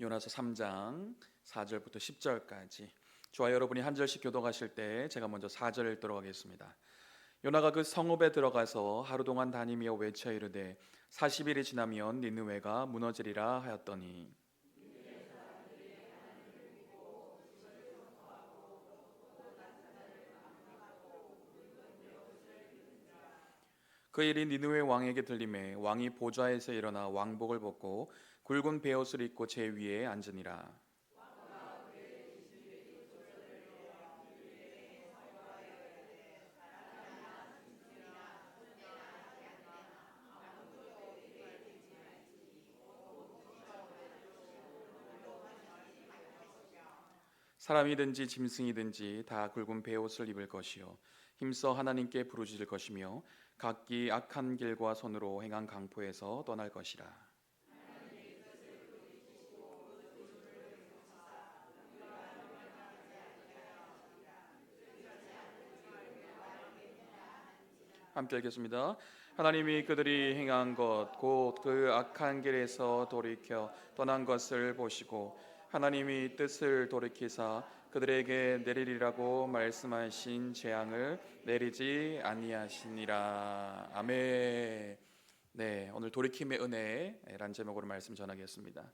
요나서 3장 4절부터 10절까지. 저와 여러분이 한 절씩 교독하실 때 제가 먼저 4절을 읽도록 하겠습니다. 요나가 그 성읍에 들어가서 하루 동안 다니며 외쳐 이르되 40일이 지나면 니느웨가 무너지리라 하였더니 그 일이 니느웨 왕에게 들림에 왕이 보좌에서 일어나 왕복을 벗고 굵은 베옷을 입고 제 위에 앉으니라. 사람이든지 짐승이든지 다 굵은 베옷을 입을 것이요 힘써 하나님께 부르짖을 것이며 각기 악한 길과 손으로 행한 강포에서 떠날 것이라. 함께 읽겠습니다. 하나님이 그들이 행한 것 곧 그 악한 길에서 돌이켜 떠난 것을 보시고 하나님이 뜻을 돌이키사 그들에게 내리리라고 말씀하신 재앙을 내리지 아니하시니라. 아멘. 네, 오늘 돌이킴의 은혜란 제목으로 말씀 전하겠습니다.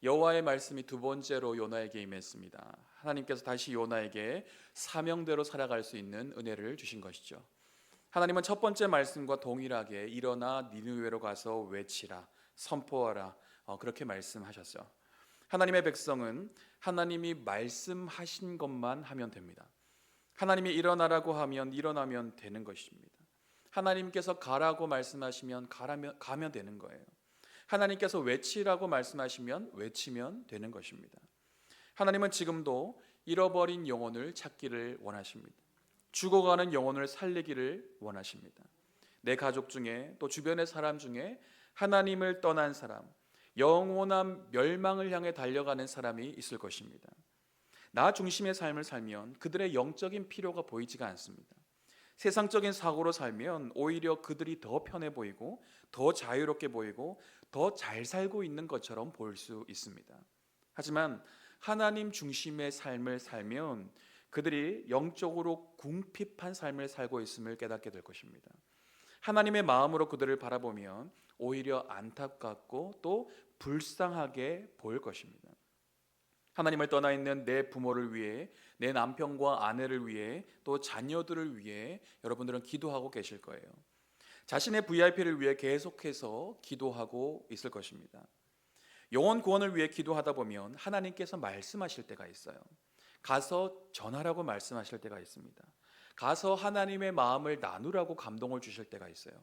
여호와의 말씀이 두 번째로 요나에게 임했습니다. 하나님께서 다시 요나에게 사명대로 살아갈 수 있는 은혜를 주신 것이죠. 하나님은 첫 번째 말씀과 동일하게 일어나 니느웨로 가서 외치라, 선포하라, 그렇게 말씀하셨어요. 하나님의 백성은 하나님이 말씀하신 것만 하면 됩니다. 하나님이 일어나라고 하면 일어나면 되는 것입니다. 하나님께서 가라고 말씀하시면 가면 되는 거예요. 하나님께서 외치라고 말씀하시면 외치면 되는 것입니다. 하나님은 지금도 잃어버린 영혼을 찾기를 원하십니다. 죽어가는 영혼을 살리기를 원하십니다. 내 가족 중에 또 주변의 사람 중에 하나님을 떠난 사람, 영원한 멸망을 향해 달려가는 사람이 있을 것입니다. 나 중심의 삶을 살면 그들의 영적인 필요가 보이지가 않습니다. 세상적인 사고로 살면 오히려 그들이 더 편해 보이고 더 자유롭게 보이고 더 잘 살고 있는 것처럼 보일 수 있습니다. 하지만 하나님 중심의 삶을 살면 그들이 영적으로 궁핍한 삶을 살고 있음을 깨닫게 될 것입니다. 하나님의 마음으로 그들을 바라보면 오히려 안타깝고 또 불쌍하게 보일 것입니다. 하나님을 떠나 있는 내 부모를 위해, 내 남편과 아내를 위해, 또 자녀들을 위해 여러분들은 기도하고 계실 거예요. 자신의 VIP를 위해 계속해서 기도하고 있을 것입니다. 영혼 구원을 위해 기도하다 보면 하나님께서 말씀하실 때가 있어요. 가서 전하라고 말씀하실 때가 있습니다. 가서 하나님의 마음을 나누라고 감동을 주실 때가 있어요.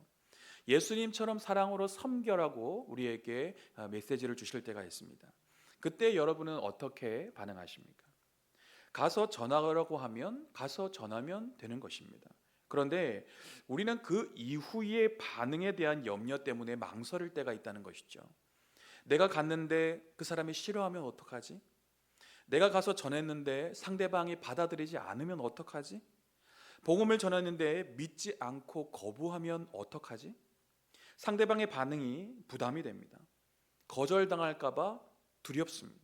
예수님처럼 사랑으로 섬겨라고 우리에게 메시지를 주실 때가 있습니다. 그때 여러분은 어떻게 반응하십니까? 가서 전하라고 하면 가서 전하면 되는 것입니다. 그런데 우리는 그 이후의 반응에 대한 염려 때문에 망설일 때가 있다는 것이죠. 내가 갔는데 그 사람이 싫어하면 어떡하지? 내가 가서 전했는데 상대방이 받아들이지 않으면 어떡하지? 복음을 전했는데 믿지 않고 거부하면 어떡하지? 상대방의 반응이 부담이 됩니다. 거절당할까 봐 두렵습니다.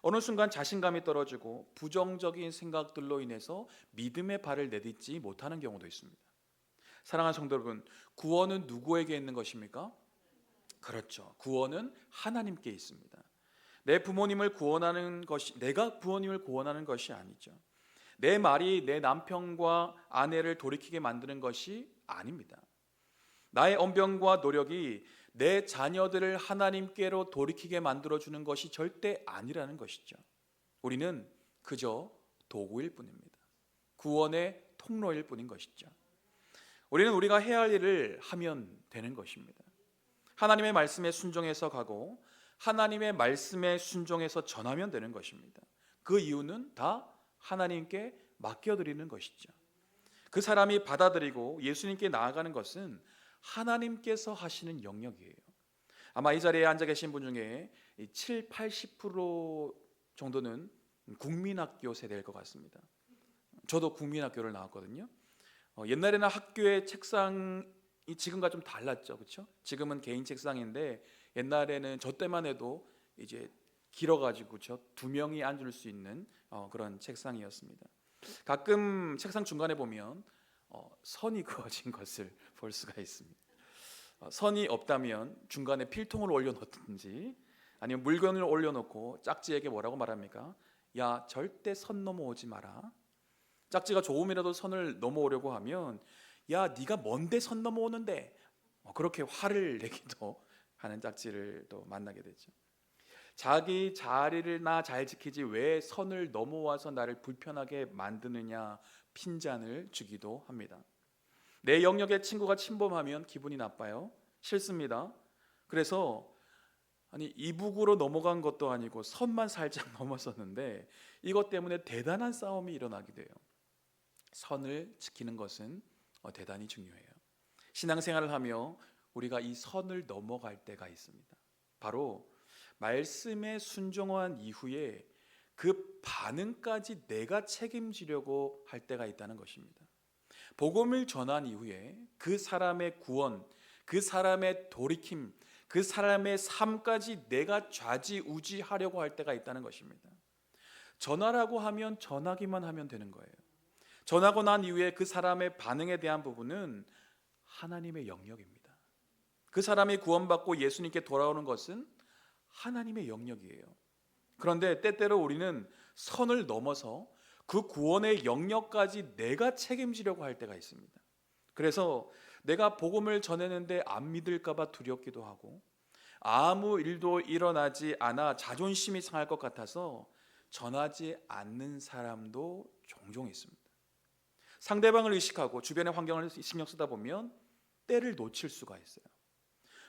어느 순간 자신감이 떨어지고 부정적인 생각들로 인해서 믿음의 발을 내딛지 못하는 경우도 있습니다. 사랑하는 성도 여러분, 구원은 누구에게 있는 것입니까? 그렇죠. 구원은 하나님께 있습니다. 내 부모님을 구원하는 것이, 내가 부모님을 구원하는 것이 아니죠. 내 말이 내 남편과 아내를 돌이키게 만드는 것이 아닙니다. 나의 언변과 노력이 내 자녀들을 하나님께로 돌이키게 만들어주는 것이 절대 아니라는 것이죠. 우리는 그저 도구일 뿐입니다. 구원의 통로일 뿐인 것이죠. 우리는 우리가 해야 할 일을 하면 되는 것입니다. 하나님의 말씀에 순종해서 가고 하나님의 말씀에 순종해서 전하면 되는 것입니다. 그 이유는 다 하나님께 맡겨드리는 것이죠. 그 사람이 받아들이고 예수님께 나아가는 것은 하나님께서 하시는 영역이에요. 아마 이 자리에 앉아 계신 분 중에 7, 80% 정도는 국민학교 세대일 것 같습니다. 저도 국민학교를 나왔거든요. 옛날에는 학교의 책상이 지금과 좀 달랐죠, 그렇죠? 지금은 개인 책상인데 옛날에는 저 때만 해도 이제 길어가지고 두 명이 앉을 수 있는 그런 책상이었습니다. 가끔 책상 중간에 보면 선이 그어진 것을 볼 수가 있습니다. 선이 없다면 중간에 필통을 올려놓든지 아니면 물건을 올려놓고 짝지에게 뭐라고 말합니까? 야, 절대 선 넘어오지 마라. 짝지가 조금이라도 선을 넘어오려고 하면 야, 네가 뭔데 선 넘어오는데, 그렇게 화를 내기도 하는 짝지를 또 만나게 되죠. 자기 자리를 나 잘 지키지 왜 선을 넘어와서 나를 불편하게 만드느냐 핀잔을 주기도 합니다. 내 영역에 친구가 침범하면 기분이 나빠요. 싫습니다. 그래서 이북으로 넘어간 것도 아니고 선만 살짝 넘어섰는데 이것 때문에 대단한 싸움이 일어나게 돼요. 선을 지키는 것은 대단히 중요해요. 신앙생활을 하며 우리가 이 선을 넘어갈 때가 있습니다. 바로 말씀에 순종한 이후에 그 반응까지 내가 책임지려고 할 때가 있다는 것입니다. 복음을 전한 이후에 그 사람의 구원, 그 사람의 돌이킴, 그 사람의 삶까지 내가 좌지우지하려고 할 때가 있다는 것입니다. 전하라고 하면 전하기만 하면 되는 거예요. 전하고 난 이후에 그 사람의 반응에 대한 부분은 하나님의 영역입니다. 그 사람이 구원받고 예수님께 돌아오는 것은 하나님의 영역이에요. 그런데 때때로 우리는 선을 넘어서 그 구원의 영역까지 내가 책임지려고 할 때가 있습니다. 그래서 내가 복음을 전했는데 안 믿을까 봐 두렵기도 하고 아무 일도 일어나지 않아 자존심이 상할 것 같아서 전하지 않는 사람도 종종 있습니다. 상대방을 의식하고 주변의 환경을 신경 쓰다 보면 때를 놓칠 수가 있어요.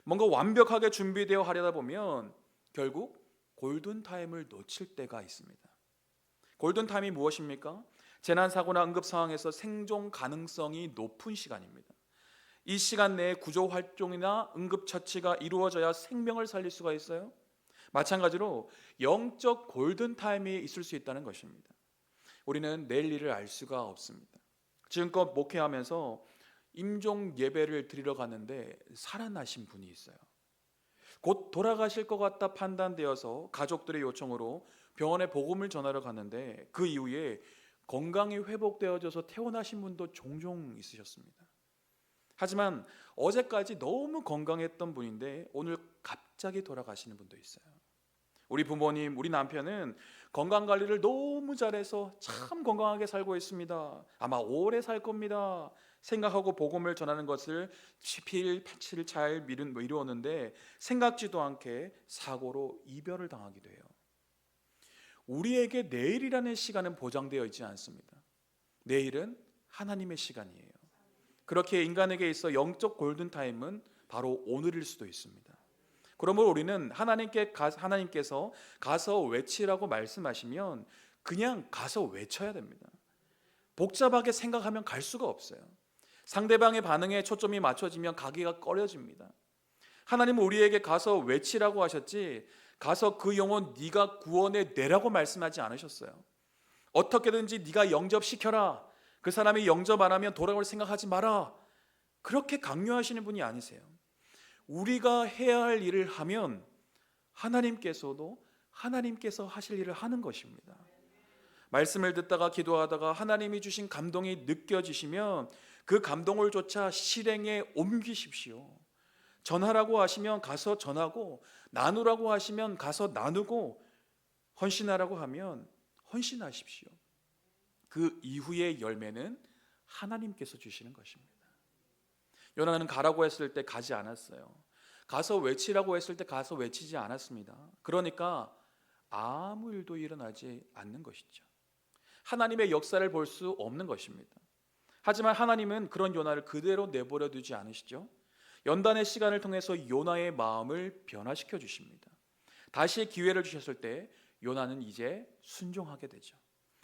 뭔가 완벽하게 준비되어 하려다 보면 결국 골든타임을 놓칠 때가 있습니다. 골든타임이 무엇입니까? 재난사고나 응급상황에서 생존 가능성이 높은 시간입니다. 이 시간 내에 구조활동이나 응급처치가 이루어져야 생명을 살릴 수가 있어요. 마찬가지로 영적 골든타임이 있을 수 있다는 것입니다. 우리는 내일 일을 알 수가 없습니다. 지금껏 목회하면서 임종 예배를 드리러 갔는데 살아나신 분이 있어요. 곧 돌아가실 것 같다 판단되어서 가족들의 요청으로 병원에 복음을 전하러 갔는데 그 이후에 건강이 회복되어져서 퇴원하신 분도 종종 있으셨습니다. 하지만 어제까지 너무 건강했던 분인데 오늘 갑자기 돌아가시는 분도 있어요. 우리 부모님, 우리 남편은 건강관리를 너무 잘해서 참 건강하게 살고 있습니다. 아마 오래 살 겁니다 생각하고 복음을 전하는 것을 10일, 8일 잘 이루었는데 생각지도 않게 사고로 이별을 당하기도 해요. 우리에게 내일이라는 시간은 보장되어 있지 않습니다. 내일은 하나님의 시간이에요. 그렇게 인간에게 있어 영적 골든타임은 바로 오늘일 수도 있습니다. 그러므로 우리는 하나님께서 가서 외치라고 말씀하시면 그냥 가서 외쳐야 됩니다. 복잡하게 생각하면 갈 수가 없어요. 상대방의 반응에 초점이 맞춰지면 가기가 꺼려집니다. 하나님은 우리에게 가서 외치라고 하셨지 가서 그 영혼 네가 구원해 내라고 말씀하지 않으셨어요. 어떻게든지 네가 영접시켜라. 그 사람이 영접 안 하면 돌아올 생각하지 마라. 그렇게 강요하시는 분이 아니세요. 우리가 해야 할 일을 하면 하나님께서 하실 일을 하는 것입니다. 말씀을 듣다가 기도하다가 하나님이 주신 감동이 느껴지시면 그 감동을 조차 실행에 옮기십시오. 전하라고 하시면 가서 전하고 나누라고 하시면 가서 나누고 헌신하라고 하면 헌신하십시오. 그 이후의 열매는 하나님께서 주시는 것입니다. 요나는 가라고 했을 때 가지 않았어요. 가서 외치라고 했을 때 가서 외치지 않았습니다. 그러니까 아무 일도 일어나지 않는 것이죠. 하나님의 역사를 볼 수 없는 것입니다. 하지만 하나님은 그런 요나를 그대로 내버려 두지 않으시죠. 연단의 시간을 통해서 요나의 마음을 변화시켜 주십니다. 다시 기회를 주셨을 때 요나는 이제 순종하게 되죠.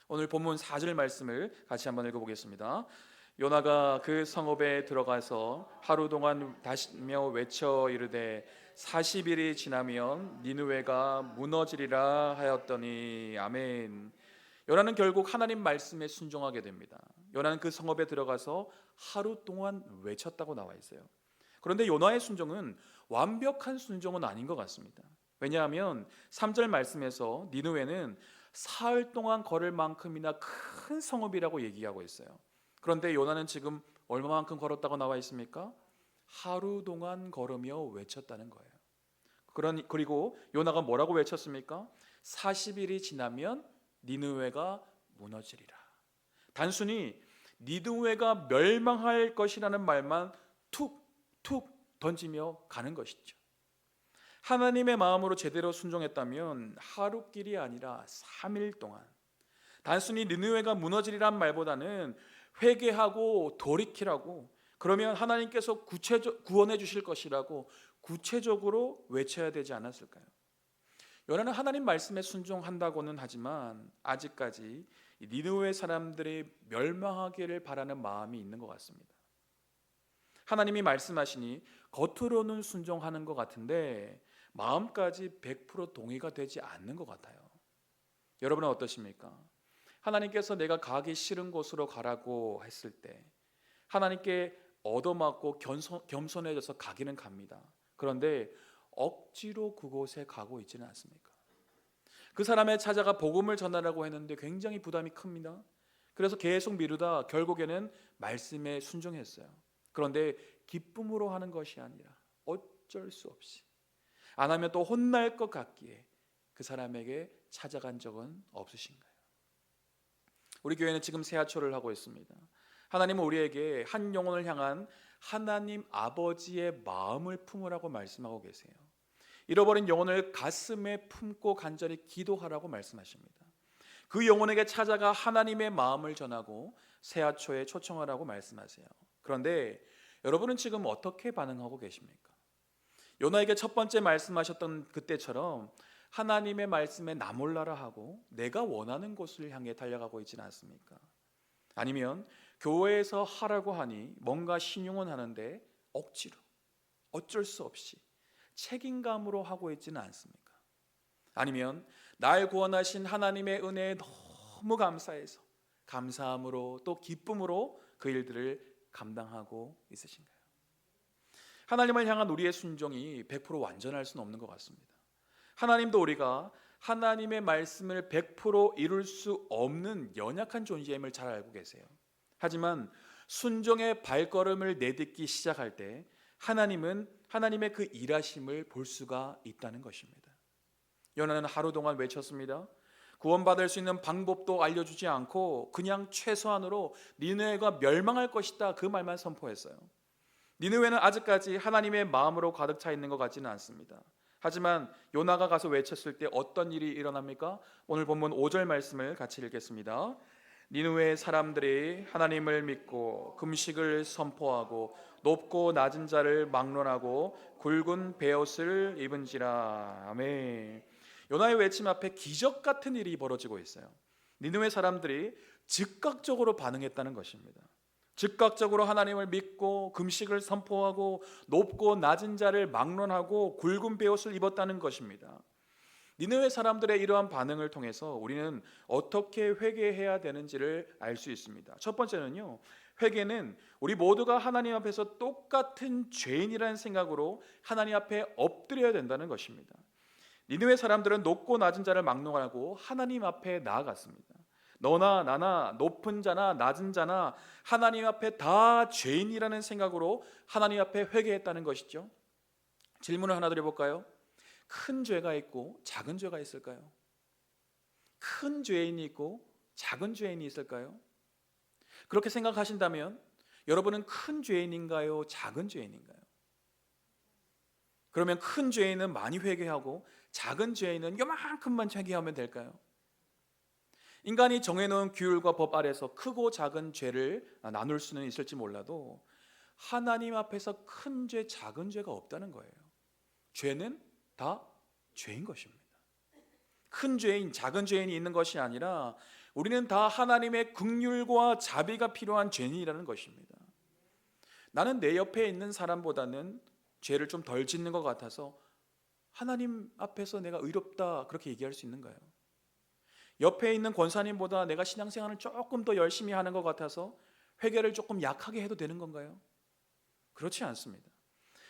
오늘 본문 4절 말씀을 같이 한번 읽어보겠습니다. 요나가 그 성읍에 들어가서 하루 동안 다시며 외쳐 이르되 40일이 지나면 니느웨가 무너지리라 하였더니 아멘. 요나는 결국 하나님 말씀에 순종하게 됩니다. 요나는 그 성읍에 들어가서 하루 동안 외쳤다고 나와 있어요. 그런데 요나의 순종은 완벽한 순종은 아닌 것 같습니다. 왜냐하면 3절 말씀에서 니느웨는 사흘 동안 걸을 만큼이나 큰 성읍이라고 얘기하고 있어요. 그런데 요나는 지금 얼마만큼 걸었다고 나와 있습니까? 하루 동안 걸으며 외쳤다는 거예요. 그리고 요나가 뭐라고 외쳤습니까? 40일이 지나면 니느웨가 무너지리라. 단순히 니느웨가 멸망할 것이라는 말만 툭툭 던지며 가는 것이죠. 하나님의 마음으로 제대로 순종했다면 하루길이 아니라 3일 동안, 단순히 니느웨가 무너지리란 말보다는 회개하고 돌이키라고, 그러면 하나님께서 구원해 주실 것이라고 구체적으로 외쳐야 되지 않았을까요? 요나는 하나님 말씀에 순종한다고는 하지만 아직까지 니느웨 사람들이 멸망하기를 바라는 마음이 있는 것 같습니다. 하나님이 말씀하시니 겉으로는 순종하는 것 같은데 마음까지 100% 동의가 되지 않는 것 같아요. 여러분은 어떠십니까? 하나님께서 내가 가기 싫은 곳으로 가라고 했을 때 하나님께 얻어맞고 겸손해져서 가기는 갑니다. 그런데 억지로 그곳에 가고 있지는 않습니까? 그 사람에 찾아가 복음을 전하라고 했는데 굉장히 부담이 큽니다. 그래서 계속 미루다 결국에는 말씀에 순종했어요. 그런데 기쁨으로 하는 것이 아니라 어쩔 수 없이, 안 하면 또 혼날 것 같기에 그 사람에게 찾아간 적은 없으신가요? 우리 교회는 지금 세아초를 하고 있습니다. 하나님은 우리에게 한 영혼을 향한 하나님 아버지의 마음을 품으라고 말씀하고 계세요. 잃어버린 영혼을 가슴에 품고 간절히 기도하라고 말씀하십니다. 그 영혼에게 찾아가 하나님의 마음을 전하고 세아초에 초청하라고 말씀하세요. 그런데 여러분은 지금 어떻게 반응하고 계십니까? 요나에게 첫 번째 말씀하셨던 그때처럼 하나님의 말씀에 나 몰라라 하고 내가 원하는 곳을 향해 달려가고 있지는 않습니까? 아니면 교회에서 하라고 하니 뭔가 신용은 하는데 억지로, 어쩔 수 없이 책임감으로 하고 있지는 않습니까? 아니면 날 구원하신 하나님의 은혜에 너무 감사해서 감사함으로 또 기쁨으로 그 일들을 감당하고 있으신가요? 하나님을 향한 우리의 순종이 100% 완전할 수는 없는 것 같습니다. 하나님도 우리가 하나님의 말씀을 100% 이룰 수 없는 연약한 존재임을 잘 알고 계세요. 하지만 순종의 발걸음을 내딛기 시작할 때 하나님은 하나님의 그 일하심을 볼 수가 있다는 것입니다. 요나는 하루 동안 외쳤습니다. 구원받을 수 있는 방법도 알려주지 않고 그냥 최소한으로 니느웨가 멸망할 것이다, 그 말만 선포했어요. 니느웨는 아직까지 하나님의 마음으로 가득 차 있는 것 같지는 않습니다. 하지만 요나가 가서 외쳤을 때 어떤 일이 일어납니까? 오늘 본문 5절 말씀을 같이 읽겠습니다. 니느웨 사람들이 하나님을 믿고 금식을 선포하고 높고 낮은 자를 막론하고 굵은 베옷을 입은지라. 아멘. 요나의 외침 앞에 기적 같은 일이 벌어지고 있어요. 니느웨 사람들이 즉각적으로 반응했다는 것입니다. 즉각적으로 하나님을 믿고 금식을 선포하고 높고 낮은 자를 막론하고 굵은 베옷을 입었다는 것입니다. 니느웨 사람들의 이러한 반응을 통해서 우리는 어떻게 회개해야 되는지를 알 수 있습니다. 첫 번째는요, 회개는 우리 모두가 하나님 앞에서 똑같은 죄인이라는 생각으로 하나님 앞에 엎드려야 된다는 것입니다. 니느웨 사람들은 높고 낮은 자를 막론하고 하나님 앞에 나아갔습니다. 너나 나나 높은 자나 낮은 자나 하나님 앞에 다 죄인이라는 생각으로 하나님 앞에 회개했다는 것이죠. 질문을 하나 드려볼까요? 큰 죄가 있고 작은 죄가 있을까요? 큰 죄인이 있고 작은 죄인이 있을까요? 그렇게 생각하신다면 여러분은 큰 죄인인가요? 작은 죄인인가요? 그러면 큰 죄인은 많이 회개하고 작은 죄인은 요만큼만 회개하면 될까요? 인간이 정해놓은 규율과 법 아래서 크고 작은 죄를 나눌 수는 있을지 몰라도 하나님 앞에서 큰 죄, 작은 죄가 없다는 거예요. 죄는 다 죄인 것입니다. 큰 죄인, 작은 죄인이 있는 것이 아니라 우리는 다 하나님의 긍휼과 자비가 필요한 죄인이라는 것입니다. 나는 내 옆에 있는 사람보다는 죄를 좀 덜 짓는 것 같아서 하나님 앞에서 내가 의롭다 그렇게 얘기할 수 있는가요? 옆에 있는 권사님보다 내가 신앙생활을 조금 더 열심히 하는 것 같아서 회개를 조금 약하게 해도 되는 건가요? 그렇지 않습니다.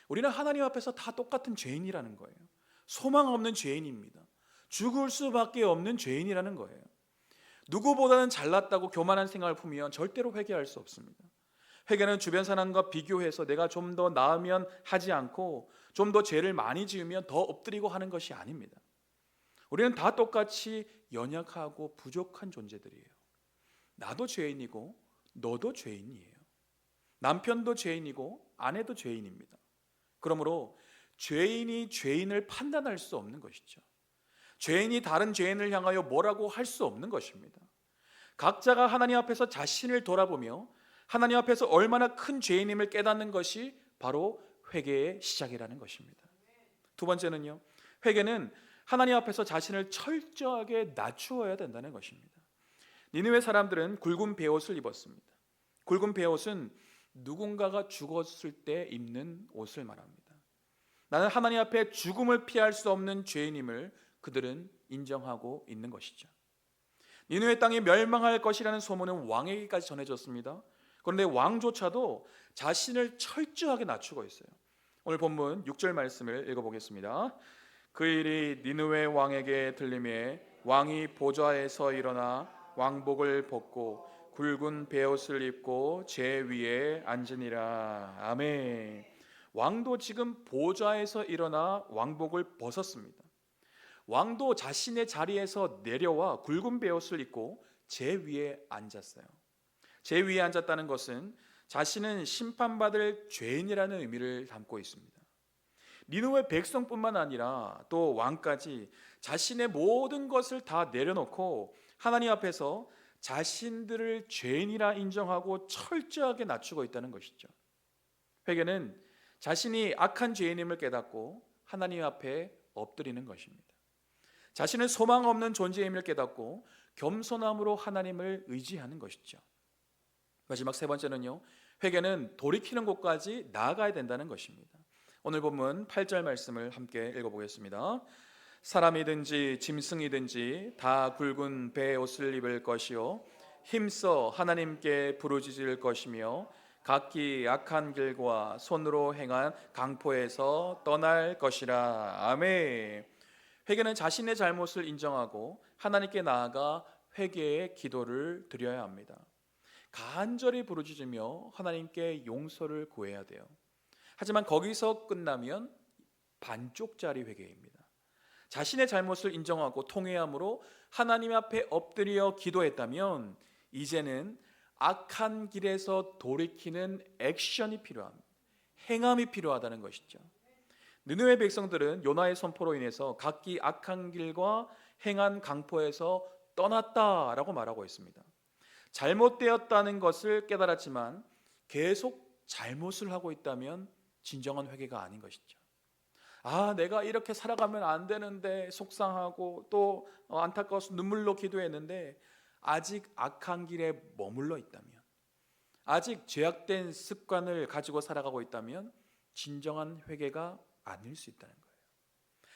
우리는 하나님 앞에서 다 똑같은 죄인이라는 거예요. 소망 없는 죄인입니다. 죽을 수밖에 없는 죄인이라는 거예요. 누구보다는 잘났다고 교만한 생각을 품으면 절대로 회개할 수 없습니다. 회개는 주변 사람과 비교해서 내가 좀 더 나으면 하지 않고 좀 더 죄를 많이 지으면 더 엎드리고 하는 것이 아닙니다. 우리는 다 똑같이 연약하고 부족한 존재들이에요. 나도 죄인이고 너도 죄인이에요. 남편도 죄인이고 아내도 죄인입니다. 그러므로 죄인이 죄인을 판단할 수 없는 것이죠. 죄인이 다른 죄인을 향하여 뭐라고 할 수 없는 것입니다. 각자가 하나님 앞에서 자신을 돌아보며 하나님 앞에서 얼마나 큰 죄인임을 깨닫는 것이 바로 회개의 시작이라는 것입니다. 두 번째는요, 회개는 하나님 앞에서 자신을 철저하게 낮추어야 된다는 것입니다. 니느웨 사람들은 굵은 베옷을 입었습니다. 굵은 베옷은 누군가가 죽었을 때 입는 옷을 말합니다. 나는 하나님 앞에 죽음을 피할 수 없는 죄인임을 그들은 인정하고 있는 것이죠. 니느웨 땅이 멸망할 것이라는 소문은 왕에게까지 전해졌습니다. 그런데 왕조차도 자신을 철저하게 낮추고 있어요. 오늘 본문 6절 말씀을 읽어보겠습니다. 그 일이 니느웨 왕에게 들림에 왕이 보좌에서 일어나 왕복을 벗고 굵은 베옷을 입고 제 위에 앉으니라. 아멘. 왕도 지금 보좌에서 일어나 왕복을 벗었습니다. 왕도 자신의 자리에서 내려와 굵은 베옷을 입고 제 위에 앉았어요. 제 위에 앉았다는 것은 자신은 심판받을 죄인이라는 의미를 담고 있습니다. 니느웨 백성뿐만 아니라 또 왕까지 자신의 모든 것을 다 내려놓고 하나님 앞에서 자신들을 죄인이라 인정하고 철저하게 낮추고 있다는 것이죠. 회개는 자신이 악한 죄인임을 깨닫고 하나님 앞에 엎드리는 것입니다. 자신은 소망 없는 존재임을 깨닫고 겸손함으로 하나님을 의지하는 것이죠. 마지막 세 번째는요, 회개는 돌이키는 곳까지 나아가야 된다는 것입니다. 오늘 본문 8절 말씀을 함께 읽어보겠습니다. 사람이든지 짐승이든지 다 굵은 베옷을 입을 것이요 힘써 하나님께 부르짖을 것이며 각기 악한 길과 손으로 행한 강포에서 떠날 것이라. 아멘. 회개는 자신의 잘못을 인정하고 하나님께 나아가 회개의 기도를 드려야 합니다. 간절히 부르짖으며 하나님께 용서를 구해야 돼요. 하지만 거기서 끝나면 반쪽짜리 회개입니다. 자신의 잘못을 인정하고 통회함으로 하나님 앞에 엎드려 기도했다면 이제는 악한 길에서 돌이키는 액션이 필요합니다. 행함이 필요하다는 것이죠. 느느웨 백성들은 요나의 선포로 인해서 각기 악한 길과 행한 강포에서 떠났다라고 말하고 있습니다. 잘못되었다는 것을 깨달았지만 계속 잘못을 하고 있다면 진정한 회개가 아닌 것이죠. 내가 이렇게 살아가면 안 되는데 속상하고 또 안타까워서 눈물로 기도했는데 아직 악한 길에 머물러 있다면, 아직 죄악된 습관을 가지고 살아가고 있다면 진정한 회개가 아닐 수 있다는 거예요.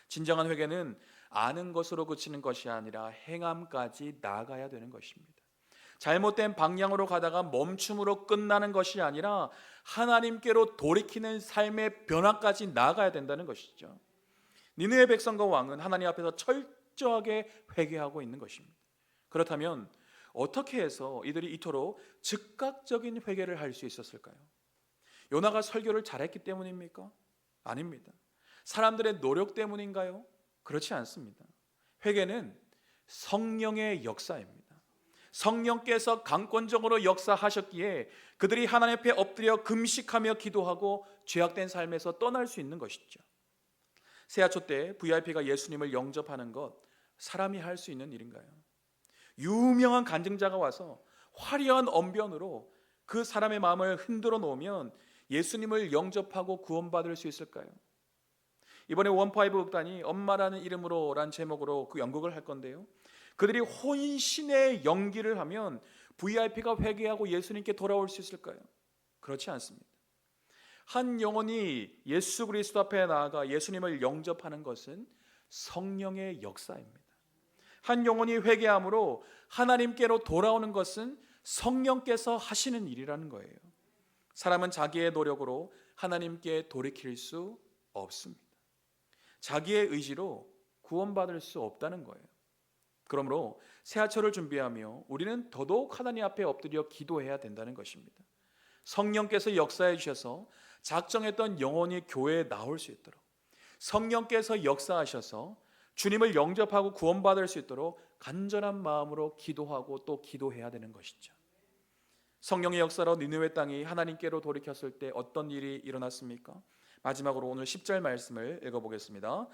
진정한 회개는 아는 것으로 그치는 것이 아니라 행함까지 나아가야 되는 것입니다. 잘못된 방향으로 가다가 멈춤으로 끝나는 것이 아니라 하나님께로 돌이키는 삶의 변화까지 나아가야 된다는 것이죠. 니느웨 백성과 왕은 하나님 앞에서 철저하게 회개하고 있는 것입니다. 그렇다면 어떻게 해서 이들이 이토록 즉각적인 회개를 할 수 있었을까요? 요나가 설교를 잘했기 때문입니까? 아닙니다. 사람들의 노력 때문인가요? 그렇지 않습니다. 회개는 성령의 역사입니다. 성령께서 강권적으로 역사하셨기에 그들이 하나님 앞에 엎드려 금식하며 기도하고 죄악된 삶에서 떠날 수 있는 것이죠. 세아초 때 VIP가 예수님을 영접하는 것 사람이 할 수 있는 일인가요? 유명한 간증자가 와서 화려한 언변으로 그 사람의 마음을 흔들어 놓으면 예수님을 영접하고 구원받을 수 있을까요? 이번에 원파이브 극단이 엄마라는 이름으로 란 제목으로 그 연극을 할 건데요, 그들이 혼신의 연기를 하면 VIP가 회개하고 예수님께 돌아올 수 있을까요? 그렇지 않습니다. 한 영혼이 예수 그리스도 앞에 나아가 예수님을 영접하는 것은 성령의 역사입니다. 한 영혼이 회개함으로 하나님께로 돌아오는 것은 성령께서 하시는 일이라는 거예요. 사람은 자기의 노력으로 하나님께 돌이킬 수 없습니다. 자기의 의지로 구원받을 수 없다는 거예요. 그러므로 새하철을 준비하며 우리는 더더욱 하나님 앞에 엎드려 기도해야 된다는 것입니다. 성령께서 역사해 주셔서 작정했던 영혼이 교회에 나올 수 있도록, 성령께서 역사하셔서 주님을 영접하고 구원받을 수 있도록 간절한 마음으로 기도하고 또 기도해야 되는 것이죠. 성령의 역사로 니느웨 땅이 하나님께로 돌이켰을 때 어떤 일이 일어났습니까? 마지막으로 오늘 10절 말씀을 읽어보겠습니다.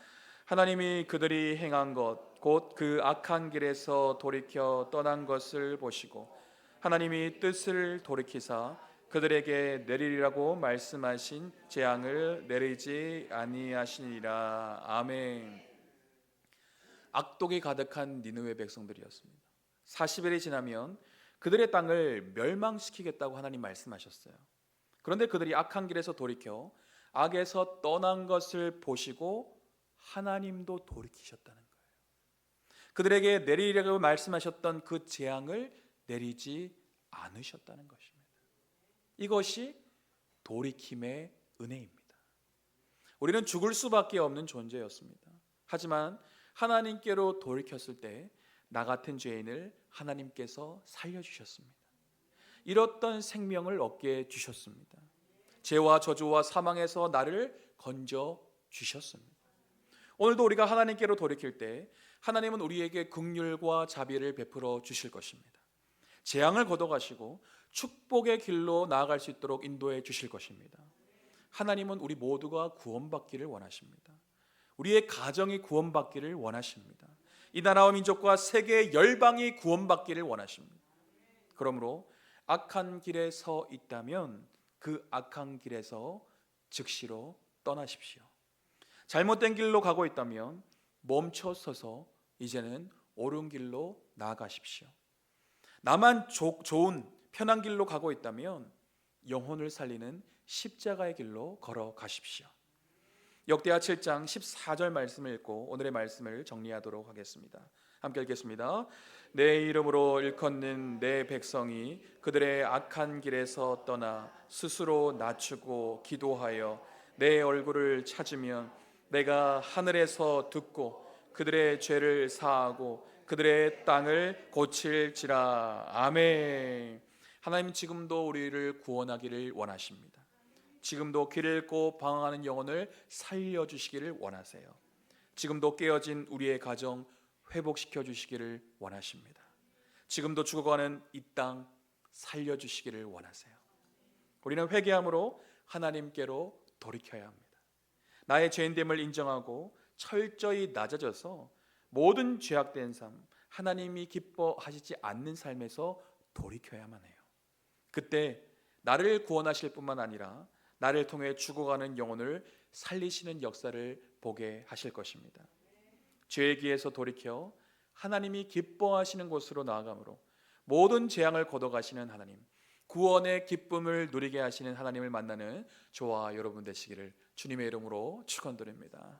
하나님이 그들이 행한 것 곧 그 악한 길에서 돌이켜 떠난 것을 보시고 하나님이 뜻을 돌이키사 그들에게 내리리라고 말씀하신 재앙을 내리지 아니하시니라. 아멘. 악독이 가득한 니느웨 백성들이었습니다. 40일이 지나면 그들의 땅을 멸망시키겠다고 하나님 말씀하셨어요. 그런데 그들이 악한 길에서 돌이켜 악에서 떠난 것을 보시고 하나님도 돌이키셨다는 거예요. 그들에게 내리리라고 말씀하셨던 그 재앙을 내리지 않으셨다는 것입니다. 이것이 돌이킴의 은혜입니다. 우리는 죽을 수밖에 없는 존재였습니다. 하지만 하나님께로 돌이켰을 때 나 같은 죄인을 하나님께서 살려주셨습니다. 잃었던 생명을 얻게 주셨습니다. 죄와 저주와 사망에서 나를 건져 주셨습니다. 오늘도 우리가 하나님께로 돌이킬 때 하나님은 우리에게 긍휼과 자비를 베풀어 주실 것입니다. 재앙을 걷어가시고 축복의 길로 나아갈 수 있도록 인도해 주실 것입니다. 하나님은 우리 모두가 구원받기를 원하십니다. 우리의 가정이 구원받기를 원하십니다. 이 나라와 민족과 세계의 열방이 구원받기를 원하십니다. 그러므로 악한 길에 서 있다면 그 악한 길에서 즉시로 떠나십시오. 잘못된 길로 가고 있다면 멈춰 서서 이제는 옳은 길로 나아가십시오. 나만 좋은 편한 길로 가고 있다면 영혼을 살리는 십자가의 길로 걸어가십시오. 역대하 7장 14절 말씀을 읽고 오늘의 말씀을 정리하도록 하겠습니다. 함께 읽겠습니다. 내 이름으로 일컫는 내 백성이 그들의 악한 길에서 떠나 스스로 낮추고 기도하여 내 얼굴을 찾으면 내가 하늘에서 듣고 그들의 죄를 사하고 그들의 땅을 고칠지라. 아멘. 하나님 지금도 우리를 구원하기를 원하십니다. 지금도 길 잃고 방황하는 영혼을 살려주시기를 원하세요. 지금도 깨어진 우리의 가정 회복시켜 주시기를 원하십니다. 지금도 죽어가는 이 땅 살려주시기를 원하세요. 우리는 회개함으로 하나님께로 돌이켜야 합니다. 나의 죄인됨을 인정하고 철저히 낮아져서 모든 죄악된 삶, 하나님이 기뻐하시지 않는 삶에서 돌이켜야만 해요. 그때 나를 구원하실 뿐만 아니라 나를 통해 죽어가는 영혼을 살리시는 역사를 보게 하실 것입니다. 죄의 길에서 돌이켜 하나님이 기뻐하시는 곳으로 나아가므로 모든 재앙을 걷어가시는 하나님, 구원의 기쁨을 누리게 하시는 하나님을 만나는 저와 여러분 되시기를 주님의 이름으로 축원드립니다.